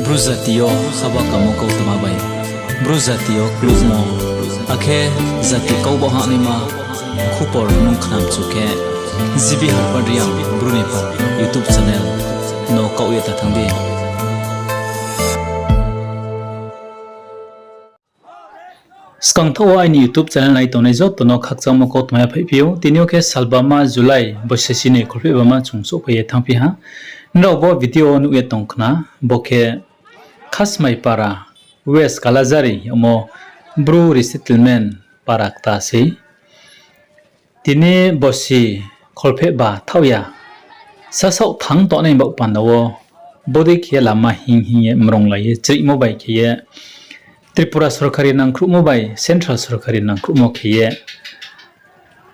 Bru Zatio sabak kamu kau temabai Bru Zatio kluzmo akhe zati kau boha nima khupor nung khnam chuke zibi harpadiam Brunipa YouTube channel no kau ye ta thangbi skang thawa ni YouTube channel nai tonai jot to no khakchang mo ko tmaya phaipiu tinio ke salbama July bossesi ne khulpe bama chungso phaye thangpi ha no bo video nu ye tongkhna bokhe khasmai para West Kalazari omo Bru resettlement parakta se tini bossi kholphe ba thawya sasau thang to nei ba pandawo bodi khe lama hing hing ye mrong lai ye chri mo bai khe Tripura Sarkari nangkru mo bai Central Sarkari nangkru mo khe ye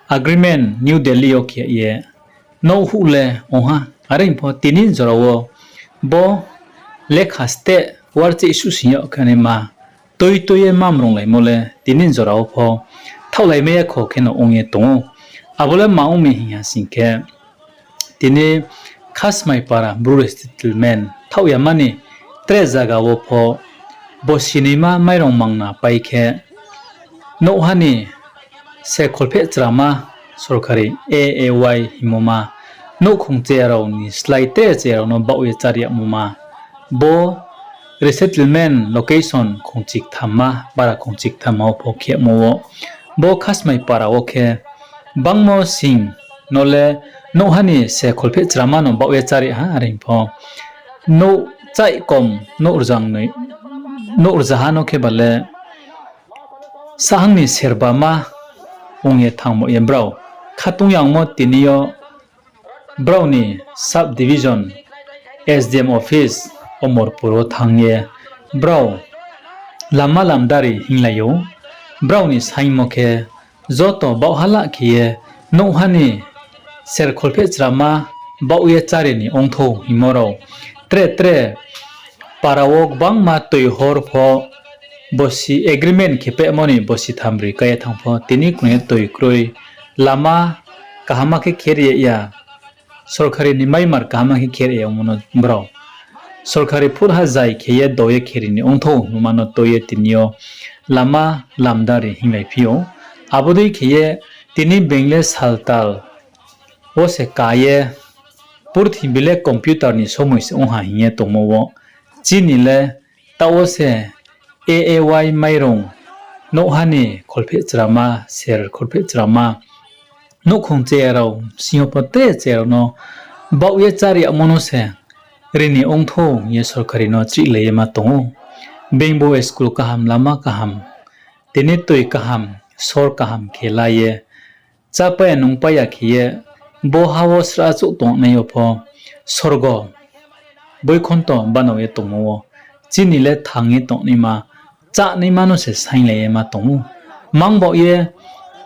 agreement New Delhi o khe ye no hule oha arin pho tinin jorawo bo lekha ste warche issue siya khane ma toi toye mamrong lai mole tinin jorawo pho thauhlai me kho kheno onge tongo abole maung me hiya singke tini khasmai para Bru resettlement thauya mani tre jaga wo pho bo sinima mairong mangna paikhe no hani se kholphe trama sorkari AAY himoma no khungche arau ni slide che no bawe charia muma bo resettlement location khungchik thamma para khungchik thamma phokhe mo bo khasmai para okhe bangmo sing nole no hani se kholphe trama no bawe chari ha aring pho no chai kom no urjang nei no urjahano ke bale sahangni serbama ongye thangmo embrau khatung yangmo tinio browni sub division SDM office omorpuro thangye brow Lama Lamdari hinglayo browni saimo ke joto bawhala khiye no hani ser kholphe trama bawye chare ni ongtho himoro tre parawok bangma toi hor pho bosi agreement khipe moni bosi thamri kaya thangpho tini kune toi kroi lama kahama ke kheriya ya sorkari ni maimar kahama ke kheriya mono bro sorkari phurha jai kheye doye kherini ongtho numano toye tinio Lama Lamdari hinglai phio abodoi kheye tini bengle saltal ose kaye purthi bile computer ni somoi se ongha hiye tomowo Chinile tawose AAY mairong no hani kholphe trama ser kholphe trama no khungche arau singopote chero no bawe chari amono se rini ongtho ye sarkari no chi leyema tongo bengbo school kaham lama kaham tini toi kaham sor kaham khelaye chapa nungpaya khiye bo hawo sra chu tong nayo pho sorgo boikhonto banawe tomo chinile thangi tonima cha neimano se sainle ma tomo mangbo ye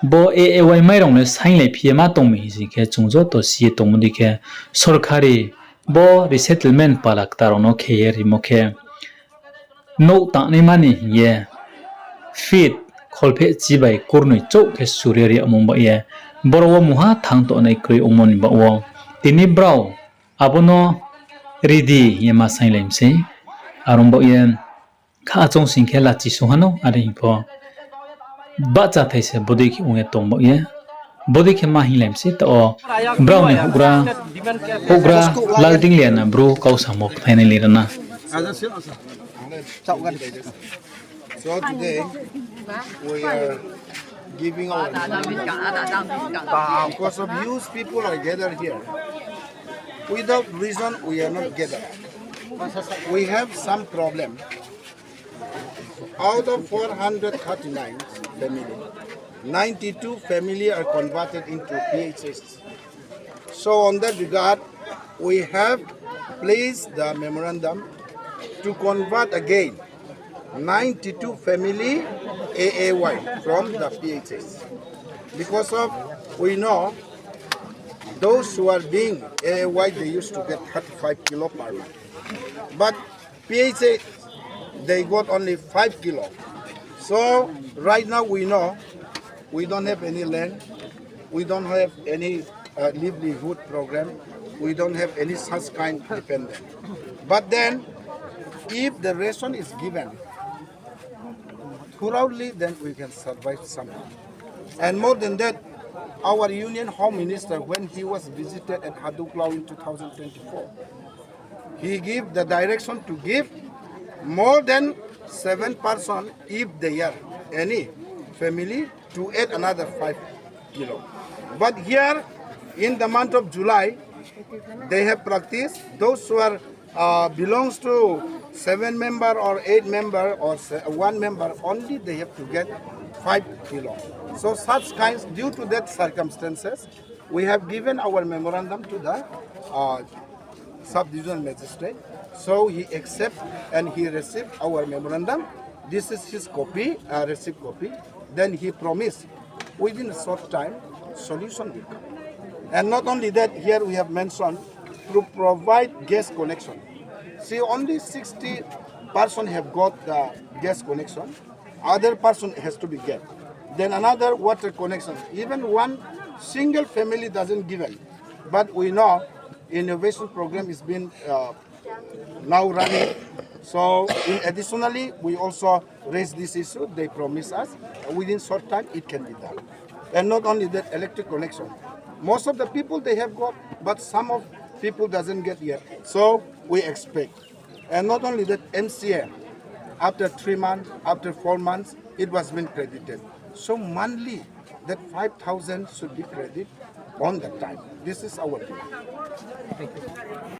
bo AAY mairong le sainle phie ma tongmi ji ke chungjo to si tongmudi ke sorkari bo resettlement palak tarono kheye rimokhe no ta neimani ye fit kholphe chibai kurnoi chok ke suryari amongba ye borwo muha thangto nei kroi omoni ba wo tini brau abono Ridi yema sainlemse arombo yen kha chong singkhela chi suhano are info bacha thaise bodi ki unge tombo ye bodi ke ma hilemse to brown ni hugra lalting lena bro kau samo finally rana so today we are giving our because of youth people are gathered here. Without reason, we are not gathered. We have some problem. Out of 439 families, 92 families are converted into PHS. So on that regard, we have placed the memorandum to convert again 92 family AAY from the PHS. Because of, we know, those who are being AAY, they used to get 35 kilo per month. But PHA, they got only 5 kilo. So right now we know we don't have any land, we don't have any livelihood program, we don't have any such kind of dependent. But then If the ration is given thoroughly, then we can survive somehow. And more than that, our Union Home Minister, when he was visited at Haduklau in 2024, he gave the direction to give more than 7% if they are any family to add another 5 kilo. But here in the month of July, they have practiced those who are belongs to 7 member or 8 member or 1 member, only they have to get 5 kilo. So such kinds, due to that circumstances, we have given our memorandum to the sub-divisional magistrate. So he accept and he received our memorandum. This is his copy, receipt copy. Then he promised within a short time solution will come. And not only that, here we have mentioned to provide gas connection. See, only 60% have got the gas connection. Other person has to be get. Then another water connection. Even one single family doesn't give it. But we know innovation program is being now running. So additionally, we also raise this issue. They promise us within short time it can be done. And not only that, electric connection. Most of the people they have got, but some of people doesn't get yet. So we expect. And not only that, MCA, after 3 months, after 4 months, it was been credited. So monthly, that 5,000 should be credited on the time. This is our plan. Thank you.